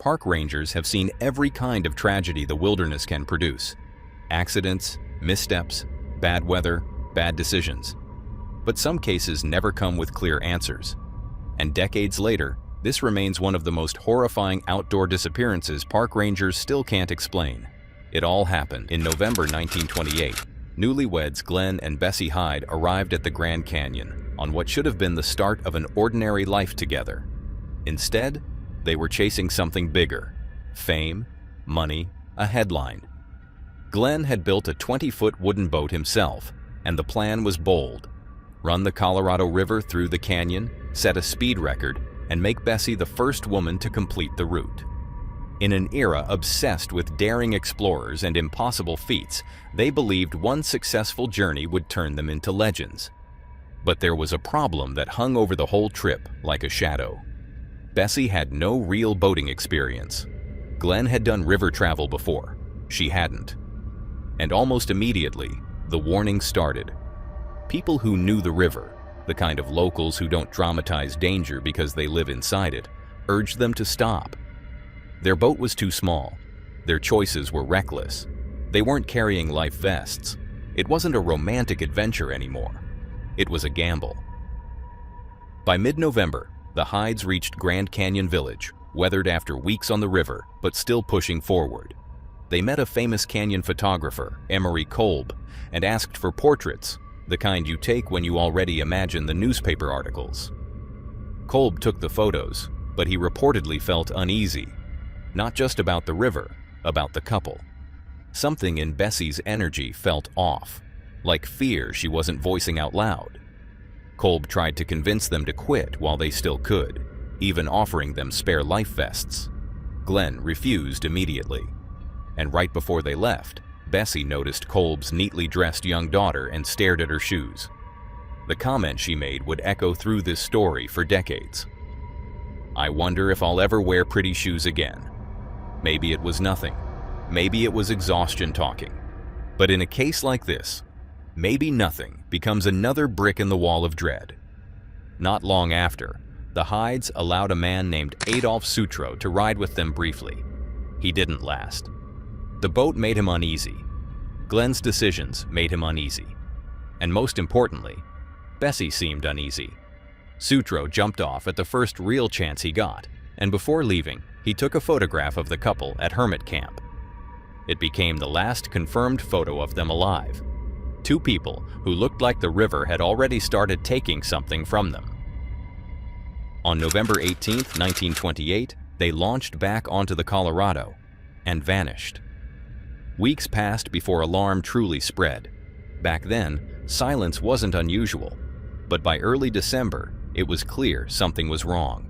park rangers have seen every kind of tragedy the wilderness can produce. Accidents, missteps, bad weather, bad decisions. But some cases never come with clear answers. And decades later, this remains one of the most horrifying outdoor disappearances park rangers still can't explain. It all happened in November 1928. Newlyweds Glenn and Bessie Hyde arrived at the Grand Canyon on what should have been the start of an ordinary life together. Instead, they were chasing something bigger: fame, money, a headline. Glenn had built a 20-foot wooden boat himself, and the plan was bold: run the Colorado River through the canyon, set a speed record, and make Bessie the first woman to complete the route. In an era obsessed with daring explorers and impossible feats, they believed one successful journey would turn them into legends. But there was a problem that hung over the whole trip like a shadow. Bessie had no real boating experience. Glenn had done river travel before. She hadn't. And almost immediately, the warning started. People who knew the river, the kind of locals who don't dramatize danger because they live inside it, urged them to stop. Their boat was too small. Their choices were reckless. They weren't carrying life vests. It wasn't a romantic adventure anymore. It was a gamble. By mid-November, the Hydes reached Grand Canyon Village, weathered after weeks on the river, but still pushing forward. They met a famous canyon photographer, Emery Kolb, and asked for portraits, the kind you take when you already imagine the newspaper articles. Kolb took the photos, but he reportedly felt uneasy. Not just about the river, about the couple. Something in Bessie's energy felt off, like fear she wasn't voicing out loud. Kolb tried to convince them to quit while they still could, even offering them spare life vests. Glenn refused immediately. And right before they left, Bessie noticed Kolb's neatly dressed young daughter and stared at her shoes. The comment she made would echo through this story for decades. "I wonder if I'll ever wear pretty shoes again." Maybe it was nothing. Maybe it was exhaustion talking. But in a case like this, maybe nothing becomes another brick in the wall of dread. Not long after, the Hydes allowed a man named Adolph Sutro to ride with them briefly. He didn't last. The boat made him uneasy. Glenn's decisions made him uneasy. And most importantly, Bessie seemed uneasy. Sutro jumped off at the first real chance he got, and before leaving, he took a photograph of the couple at hermit camp. It became the last confirmed photo of them alive. Two people who looked like the river had already started taking something from them. On November 18, 1928, they launched back onto the Colorado and vanished. Weeks passed before alarm truly spread. Back then, silence wasn't unusual, but by early December, it was clear something was wrong.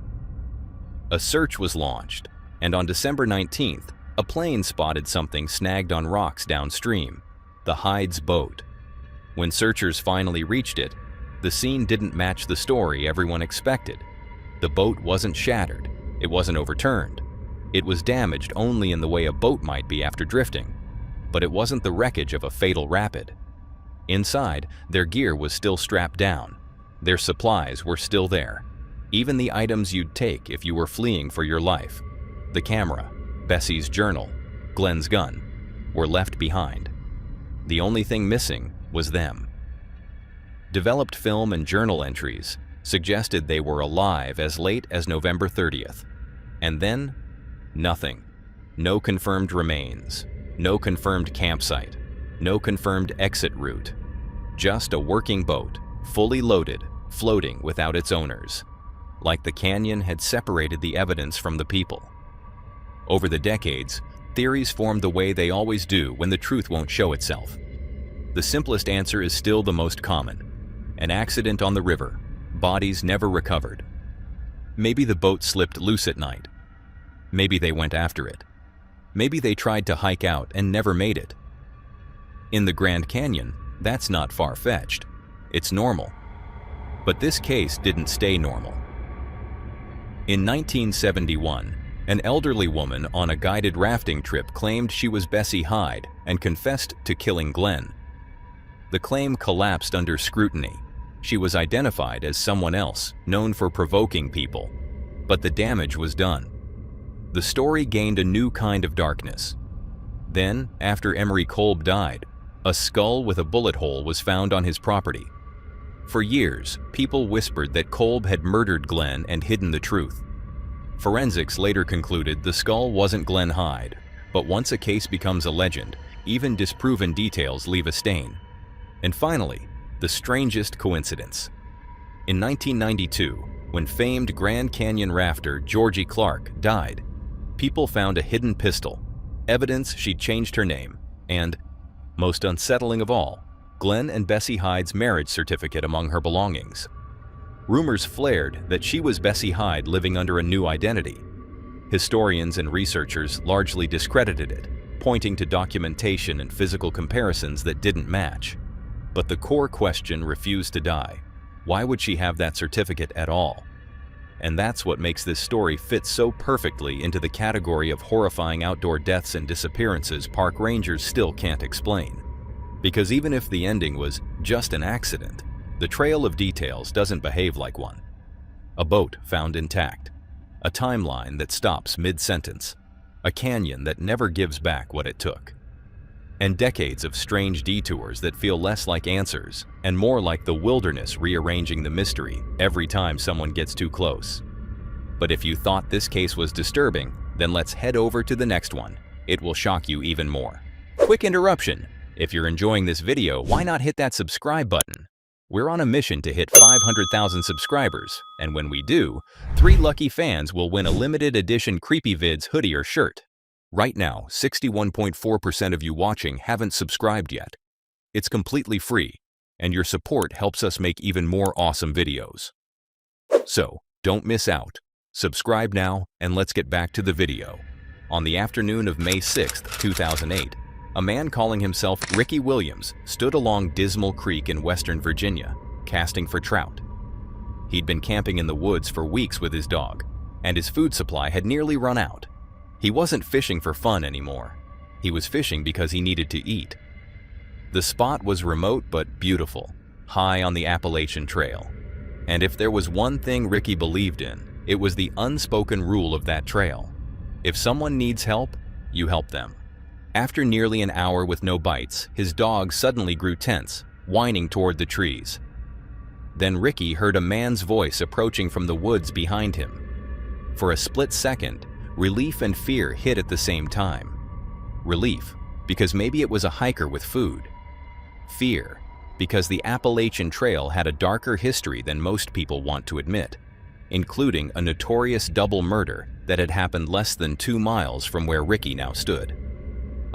A search was launched, and on December 19th, a plane spotted something snagged on rocks downstream, the Hydes' boat. When searchers finally reached it, the scene didn't match the story everyone expected. The boat wasn't shattered, it wasn't overturned. It was damaged only in the way a boat might be after drifting, but it wasn't the wreckage of a fatal rapid. Inside, their gear was still strapped down. Their supplies were still there. Even the items you'd take if you were fleeing for your life. The camera, Bessie's journal, Glenn's gun, were left behind. The only thing missing was them. Developed film and journal entries suggested they were alive as late as November 30th. And then, nothing. No confirmed remains. No confirmed campsite. No confirmed exit route. Just a working boat, fully loaded, floating without its owners. Like the canyon had separated the evidence from the people. Over the decades, theories formed the way they always do when the truth won't show itself. The simplest answer is still the most common. An accident on the river, bodies never recovered. Maybe the boat slipped loose at night. Maybe they went after it. Maybe they tried to hike out and never made it. In the Grand Canyon, that's not far-fetched. It's normal. But this case didn't stay normal. In 1971, an elderly woman on a guided rafting trip claimed she was Bessie Hyde and confessed to killing Glenn. The claim collapsed under scrutiny. She was identified as someone else, known for provoking people. But the damage was done. the story gained a new kind of darkness. Then, after Emery Kolb died, a skull with a bullet hole was found on his property. For years, people whispered that Kolb had murdered Glenn and hidden the truth. Forensics later concluded the skull wasn't Glenn Hyde, but once a case becomes a legend, even disproven details leave a stain. And finally, the strangest coincidence. In 1992, when famed Grand Canyon rafter Georgie Clark died, people found a hidden pistol, evidence she'd changed her name, and, most unsettling of all, Glenn and Bessie Hyde's marriage certificate among her belongings. Rumors flared that she was Bessie Hyde living under a new identity. Historians and researchers largely discredited it, pointing to documentation and physical comparisons that didn't match. But the core question refused to die. Why would she have that certificate at all? And that's what makes this story fit so perfectly into the category of horrifying outdoor deaths and disappearances park rangers still can't explain. Because even if the ending was just an accident, the trail of details doesn't behave like one. A boat found intact, a timeline that stops mid-sentence, a canyon that never gives back what it took, and decades of strange detours that feel less like answers and more like the wilderness rearranging the mystery every time someone gets too close. But if you thought this case was disturbing, then let's head over to the next one. It will shock you even more. Quick interruption. If you're enjoying this video, why not hit that subscribe button? We're on a mission to hit 500,000 subscribers, and when we do, 3 lucky fans will win a limited edition CreepyVids hoodie or shirt. Right now, 61.4% of you watching haven't subscribed yet. It's completely free, and your support helps us make even more awesome videos. So, don't miss out. Subscribe now, and let's get back to the video. On the afternoon of May 6, 2008, a man calling himself Ricky Williams stood along Dismal Creek in western Virginia, casting for trout. He'd been camping in the woods for weeks with his dog, and his food supply had nearly run out. He wasn't fishing for fun anymore. He was fishing because he needed to eat. The spot was remote but beautiful, high on the Appalachian Trail. And if there was one thing Ricky believed in, it was the unspoken rule of that trail. If someone needs help, you help them. After nearly an hour with no bites, his dog suddenly grew tense, whining toward the trees. Then Ricky heard a man's voice approaching from the woods behind him. For a split second, relief and fear hit at the same time. Relief, because maybe it was a hiker with food. Fear, because the Appalachian Trail had a darker history than most people want to admit, including a notorious double murder that had happened less than 2 miles from where Ricky now stood.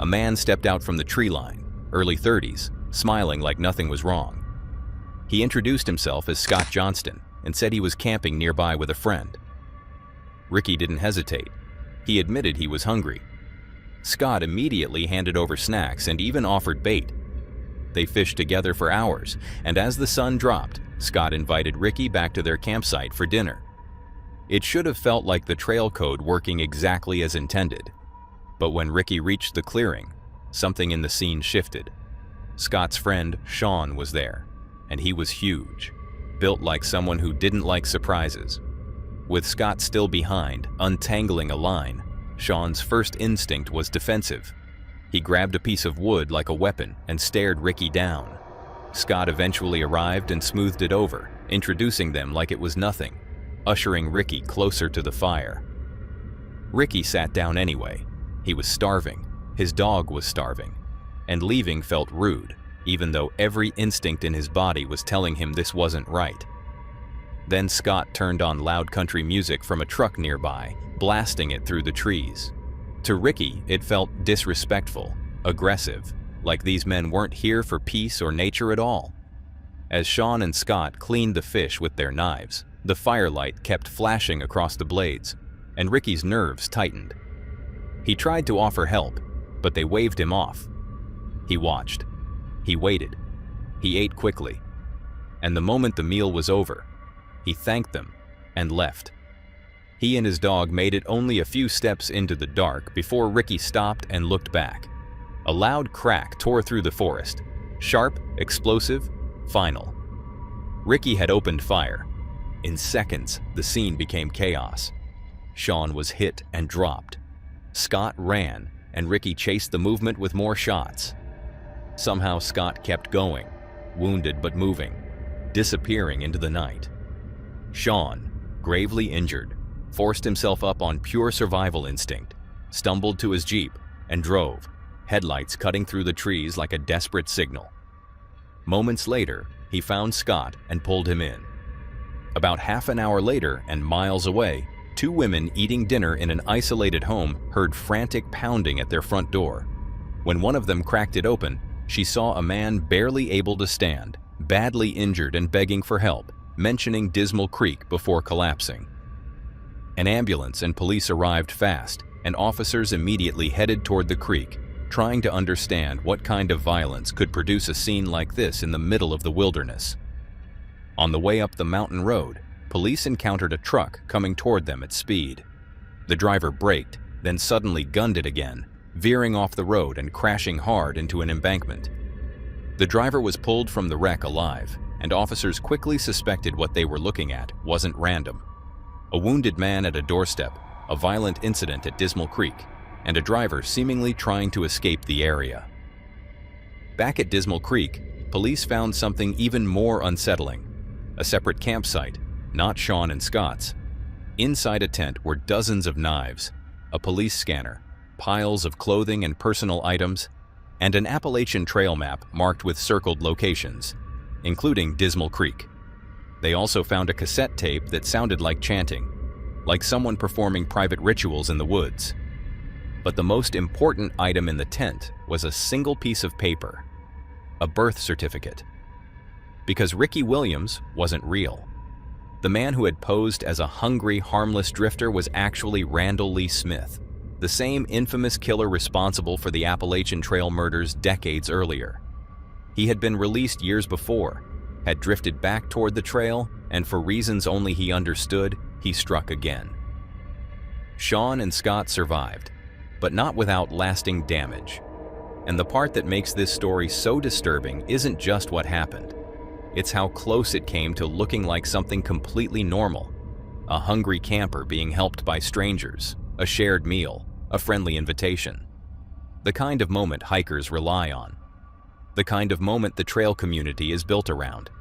A man stepped out from the tree line, early 30s, smiling like nothing was wrong. He introduced himself as Scott Johnston and said he was camping nearby with a friend. Ricky didn't hesitate. He admitted he was hungry. Scott immediately handed over snacks and even offered bait. They fished together for hours, and as the sun dropped, Scott invited Ricky back to their campsite for dinner. It should have felt like the trail code working exactly as intended. But when Ricky reached the clearing, something in the scene shifted. Scott's friend, Sean, was there, and he was huge, built like someone who didn't like surprises. With Scott still behind, untangling a line, Sean's first instinct was defensive. He grabbed a piece of wood like a weapon and stared Ricky down. Scott eventually arrived and smoothed it over, introducing them like it was nothing, ushering Ricky closer to the fire. Ricky sat down anyway. He was starving, his dog was starving, and leaving felt rude, even though every instinct in his body was telling him this wasn't right. Then Scott turned on loud country music from a truck nearby, blasting it through the trees. To Ricky, it felt disrespectful, aggressive, like these men weren't here for peace or nature at all. As Sean and Scott cleaned the fish with their knives, the firelight kept flashing across the blades, and Ricky's nerves tightened. He tried to offer help, but they waved him off. He watched. He waited. He ate quickly. And the moment the meal was over, he thanked them and left. He and his dog made it only a few steps into the dark before Ricky stopped and looked back. A loud crack tore through the forest. Sharp, explosive, final. Ricky had opened fire. In seconds, the scene became chaos. Sean was hit and dropped. Scott ran, and Ricky chased the movement with more shots. Somehow Scott kept going, wounded but moving, disappearing into the night. Sean, gravely injured, forced himself up on pure survival instinct, stumbled to his Jeep, and drove, headlights cutting through the trees like a desperate signal. Moments later, he found Scott and pulled him in. About half an hour later and miles away, two women eating dinner in an isolated home heard frantic pounding at their front door. When one of them cracked it open, she saw a man barely able to stand, badly injured and begging for help, mentioning Dismal Creek before collapsing. An ambulance and police arrived fast, and officers immediately headed toward the creek, trying to understand what kind of violence could produce a scene like this in the middle of the wilderness. On the way up the mountain road, police encountered a truck coming toward them at speed. The driver braked, then suddenly gunned it again, veering off the road and crashing hard into an embankment. The driver was pulled from the wreck alive, and officers quickly suspected what they were looking at wasn't random. A wounded man at a doorstep, a violent incident at Dismal Creek, and a driver seemingly trying to escape the area. Back at Dismal Creek, police found something even more unsettling. A separate campsite, not Sean and Scott's. Inside a tent were dozens of knives, a police scanner, piles of clothing and personal items, and an Appalachian Trail map marked with circled locations, including Dismal Creek. They also found a cassette tape that sounded like chanting, like someone performing private rituals in the woods. But the most important item in the tent was a single piece of paper, a birth certificate. Because Ricky Williams wasn't real. The man who had posed as a hungry, harmless drifter was actually Randall Lee Smith, the same infamous killer responsible for the Appalachian Trail murders decades earlier. He had been released years before, had drifted back toward the trail, and for reasons only he understood, he struck again. Sean and Scott survived, but not without lasting damage. And the part that makes this story so disturbing isn't just what happened. It's how close it came to looking like something completely normal. A hungry camper being helped by strangers, a shared meal, a friendly invitation. The kind of moment hikers rely on. The kind of moment the trail community is built around.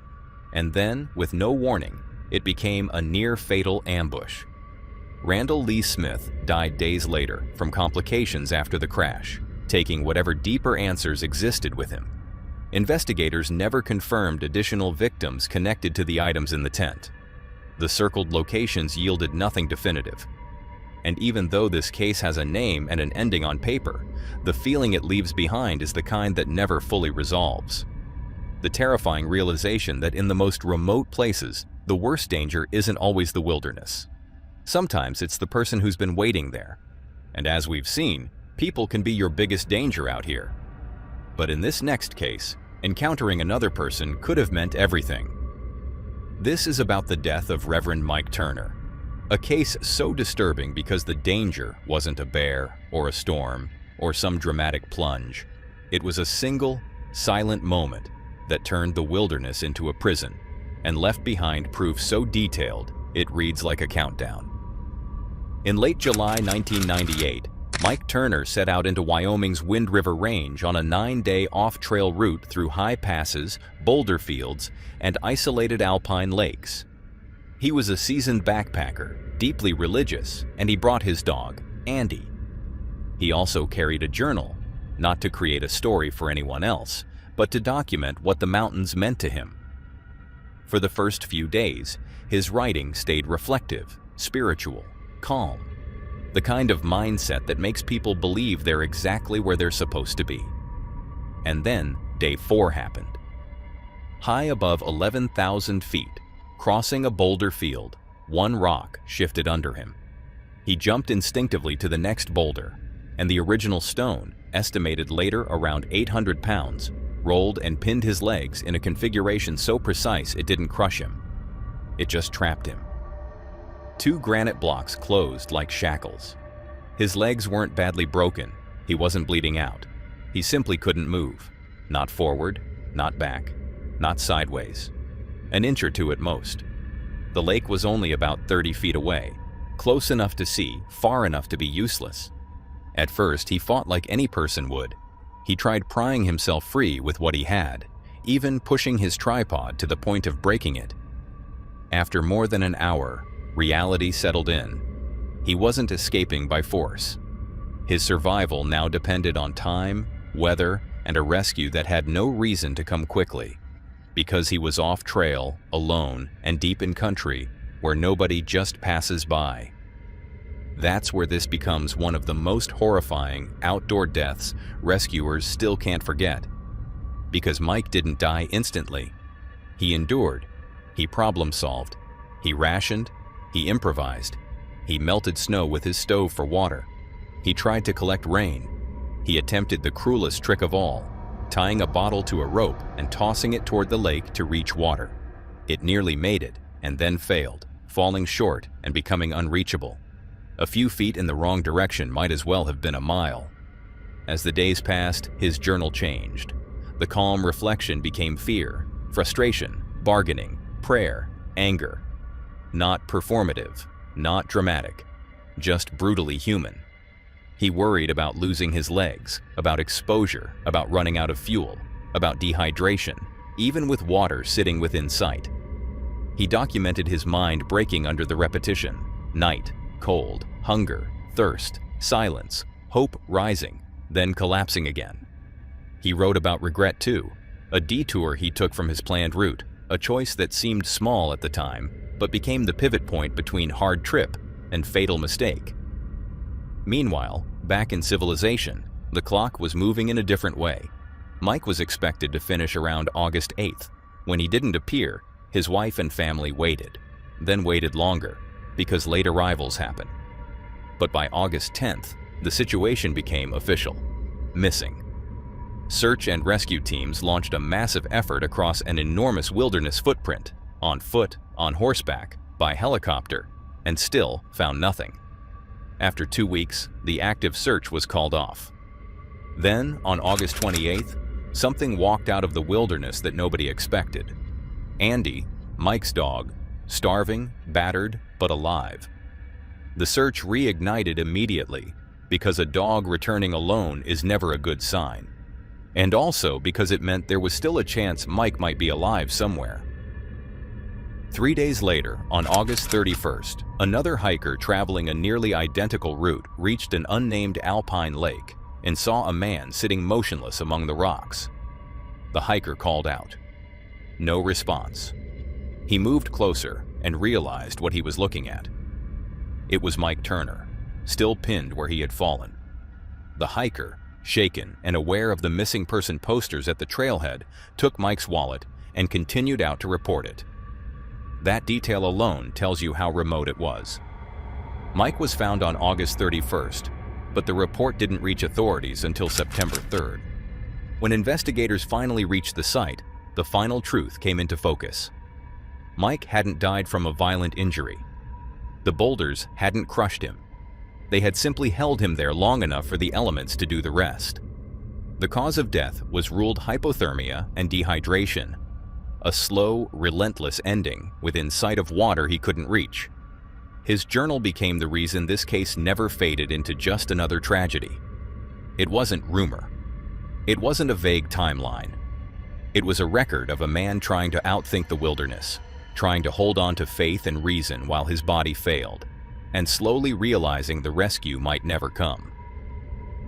And then, with no warning, it became a near-fatal ambush. Randall Lee Smith died days later from complications after the crash, taking whatever deeper answers existed with him. Investigators never confirmed additional victims connected to the items in the tent. The circled locations yielded nothing definitive. And even though this case has a name and an ending on paper, the feeling it leaves behind is the kind that never fully resolves. The terrifying realization that in the most remote places, the worst danger isn't always the wilderness. Sometimes it's the person who's been waiting there. And as we've seen, people can be your biggest danger out here. But in this next case, encountering another person could have meant everything. This is about the death of Reverend Mike Turner. A case so disturbing because the danger wasn't a bear or a storm or some dramatic plunge. It was a single, silent moment that turned the wilderness into a prison and left behind proof so detailed it reads like a countdown. In late July 1998, Mike Turner set out into Wyoming's Wind River Range on a 9-day off-trail route through high passes, boulder fields, and isolated alpine lakes. He was a seasoned backpacker, deeply religious, and he brought his dog, Andy. He also carried a journal, not to create a story for anyone else, but to document what the mountains meant to him. For the first few days, his writing stayed reflective, spiritual, calm. The kind of mindset that makes people believe they're exactly where they're supposed to be. And then, day 4 happened. High above 11,000 feet, crossing a boulder field, one rock shifted under him. He jumped instinctively to the next boulder, and the original stone, estimated later around 800 pounds, rolled and pinned his legs in a configuration so precise it didn't crush him. It just trapped him. 2 granite blocks closed like shackles. His legs weren't badly broken. He wasn't bleeding out. He simply couldn't move. Not forward, not back, not sideways. An inch or two at most. The lake was only about 30 feet away, close enough to see, far enough to be useless. At first, he fought like any person would. He tried prying himself free with what he had, even pushing his tripod to the point of breaking it. After more than an hour, reality settled in. He wasn't escaping by force. His survival now depended on time, weather, and a rescue that had no reason to come quickly, because he was off trail, alone, and deep in country where nobody just passes by. That's where this becomes one of the most horrifying outdoor deaths rescuers still can't forget. Because Mike didn't die instantly. He endured. He problem-solved. He rationed. He improvised. He melted snow with his stove for water. He tried to collect rain. He attempted the cruelest trick of all, tying a bottle to a rope and tossing it toward the lake to reach water. It nearly made it, and then failed, falling short and becoming unreachable. A few feet in the wrong direction might as well have been a mile. As the days passed, his journal changed. The calm reflection became fear, frustration, bargaining, prayer, anger. Not performative, not dramatic, just brutally human. He worried about losing his legs, about exposure, about running out of fuel, about dehydration, even with water sitting within sight. He documented his mind breaking under the repetition: night, cold, hunger, thirst, silence, hope rising, then collapsing again. He wrote about regret too, a detour he took from his planned route, a choice that seemed small at the time, but became the pivot point between hard trip and fatal mistake. Meanwhile, back in civilization, the clock was moving in a different way. Mike was expected to finish around August 8th. When he didn't appear, his wife and family waited, then waited longer, because late arrivals happen. But by August 10th, the situation became official: missing. Search and rescue teams launched a massive effort across an enormous wilderness footprint, on foot, on horseback, by helicopter, and still found nothing. After 2 weeks, the active search was called off. Then, on August 28th, something walked out of the wilderness that nobody expected. Andy, Mike's dog, starving, battered, but alive. The search reignited immediately, because a dog returning alone is never a good sign. And also because it meant there was still a chance Mike might be alive somewhere. 3 days later, on August 31st, another hiker traveling a nearly identical route reached an unnamed alpine lake and saw a man sitting motionless among the rocks. The hiker called out. No response. He moved closer and realized what he was looking at. It was Mike Turner, still pinned where he had fallen. The hiker, shaken and aware of the missing person posters at the trailhead, took Mike's wallet and continued out to report it. That detail alone tells you how remote it was. Mike was found on August 31st, but the report didn't reach authorities until September 3rd. When investigators finally reached the site, the final truth came into focus. Mike hadn't died from a violent injury. The boulders hadn't crushed him. They had simply held him there long enough for the elements to do the rest. The cause of death was ruled hypothermia and dehydration, a slow, relentless ending within sight of water he couldn't reach. His journal became the reason this case never faded into just another tragedy. It wasn't rumor. It wasn't a vague timeline. It was a record of a man trying to outthink the wilderness, trying to hold on to faith and reason while his body failed, and slowly realizing the rescue might never come.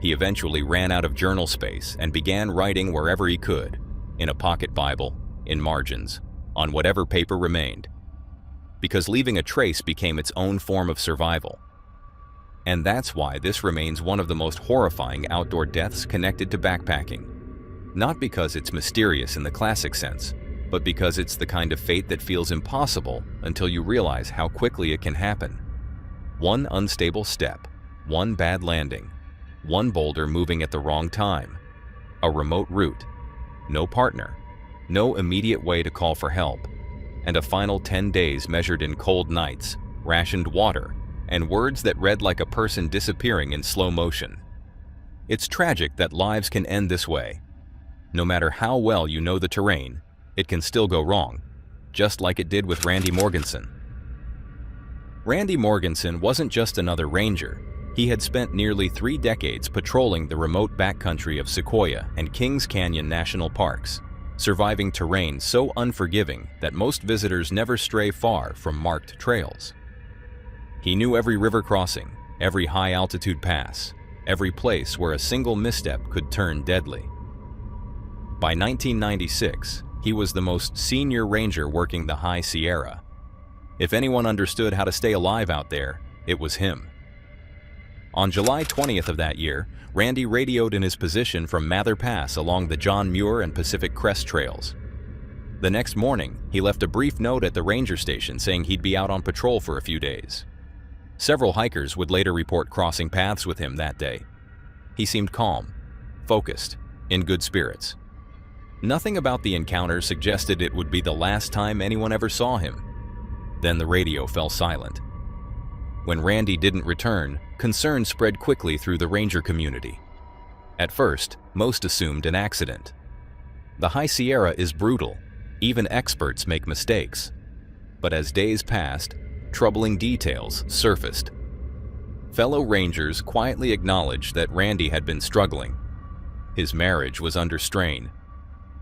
He eventually ran out of journal space and began writing wherever he could, in a pocket Bible, in margins, on whatever paper remained, because leaving a trace became its own form of survival. And that's why this remains one of the most horrifying outdoor deaths connected to backpacking. Not because it's mysterious in the classic sense, but because it's the kind of fate that feels impossible until you realize how quickly it can happen. One unstable step, one bad landing, one boulder moving at the wrong time, a remote route, no partner, no immediate way to call for help, and a final 10 days measured in cold nights, rationed water, and words that read like a person disappearing in slow motion. It's tragic that lives can end this way. No matter how well you know the terrain, it can still go wrong, just like it did with Randy Morganson. Randy Morganson wasn't just another ranger. He had spent nearly 3 decades patrolling the remote backcountry of Sequoia and Kings Canyon National Parks, surviving terrain so unforgiving that most visitors never stray far from marked trails. He knew every river crossing, every high-altitude pass, every place where a single misstep could turn deadly. By 1996, he was the most senior ranger working the High Sierra. If anyone understood how to stay alive out there, it was him. On July 20th of that year, Randy radioed in his position from Mather Pass along the John Muir and Pacific Crest trails. The next morning, he left a brief note at the ranger station saying he'd be out on patrol for a few days. Several hikers would later report crossing paths with him that day. He seemed calm, focused, in good spirits. Nothing about the encounter suggested it would be the last time anyone ever saw him. Then the radio fell silent. When Randy didn't return, concern spread quickly through the ranger community. At first, most assumed an accident. The High Sierra is brutal. Even experts make mistakes. But as days passed, troubling details surfaced. Fellow rangers quietly acknowledged that Randy had been struggling. His marriage was under strain.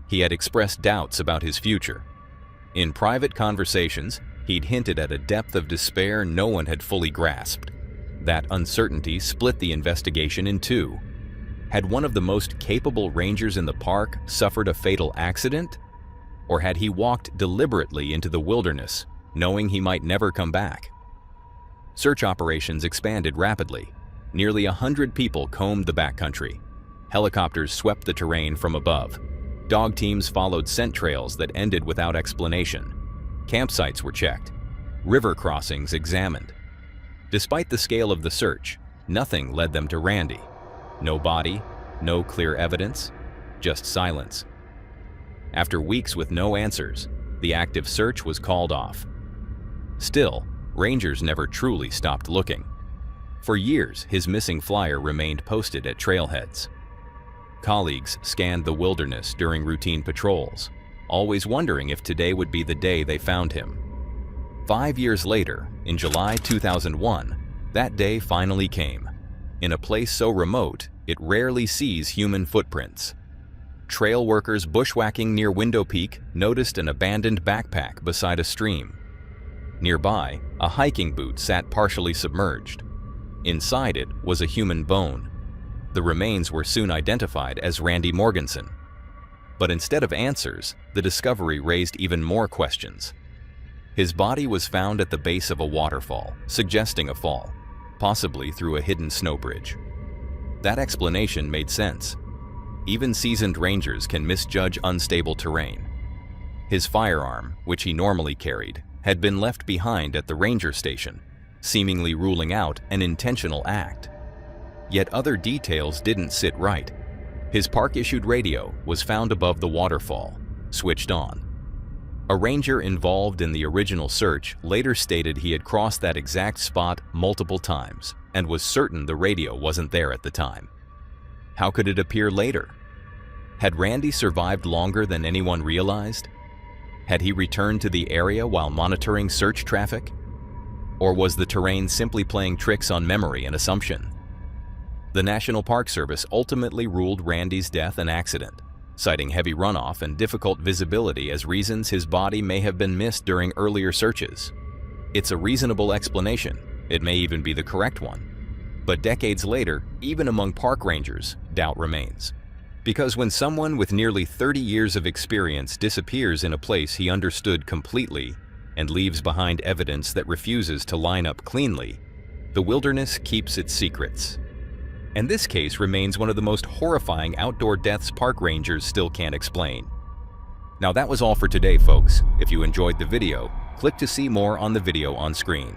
He had expressed doubts about his future. In private conversations, he'd hinted at a depth of despair no one had fully grasped. That uncertainty split the investigation in two. Had one of the most capable rangers in the park suffered a fatal accident? Or had he walked deliberately into the wilderness, knowing he might never come back? Search operations expanded rapidly. Nearly 100 people combed the backcountry. Helicopters swept the terrain from above. Dog teams followed scent trails that ended without explanation. Campsites were checked. River crossings examined. Despite the scale of the search, nothing led them to Randy. No body, no clear evidence, just silence. After weeks with no answers, the active search was called off. Still, rangers never truly stopped looking. For years, his missing flyer remained posted at trailheads. Colleagues scanned the wilderness during routine patrols, always wondering if today would be the day they found him. 5 years later, in July 2001, that day finally came. In a place so remote, it rarely sees human footprints. Trail workers bushwhacking near Window Peak noticed an abandoned backpack beside a stream. Nearby, a hiking boot sat partially submerged. Inside it was a human bone. The remains were soon identified as Randy Morganson. But instead of answers, the discovery raised even more questions. His body was found at the base of a waterfall, suggesting a fall, possibly through a hidden snow bridge. That explanation made sense. Even seasoned rangers can misjudge unstable terrain. His firearm, which he normally carried, had been left behind at the ranger station, seemingly ruling out an intentional act. Yet other details didn't sit right. His park-issued radio was found above the waterfall, switched on. A ranger involved in the original search later stated he had crossed that exact spot multiple times and was certain the radio wasn't there at the time. How could it appear later? Had Randy survived longer than anyone realized? Had he returned to the area while monitoring search traffic? Or was the terrain simply playing tricks on memory and assumption? The National Park Service ultimately ruled Randy's death an accident, citing heavy runoff and difficult visibility as reasons his body may have been missed during earlier searches. It's a reasonable explanation. It may even be the correct one. But decades later, even among park rangers, doubt remains. Because when someone with nearly 30 years of experience disappears in a place he understood completely and leaves behind evidence that refuses to line up cleanly, the wilderness keeps its secrets. And this case remains one of the most horrifying outdoor deaths park rangers still can't explain. Now that was all for today, folks. If you enjoyed the video, click to see more on the video on screen.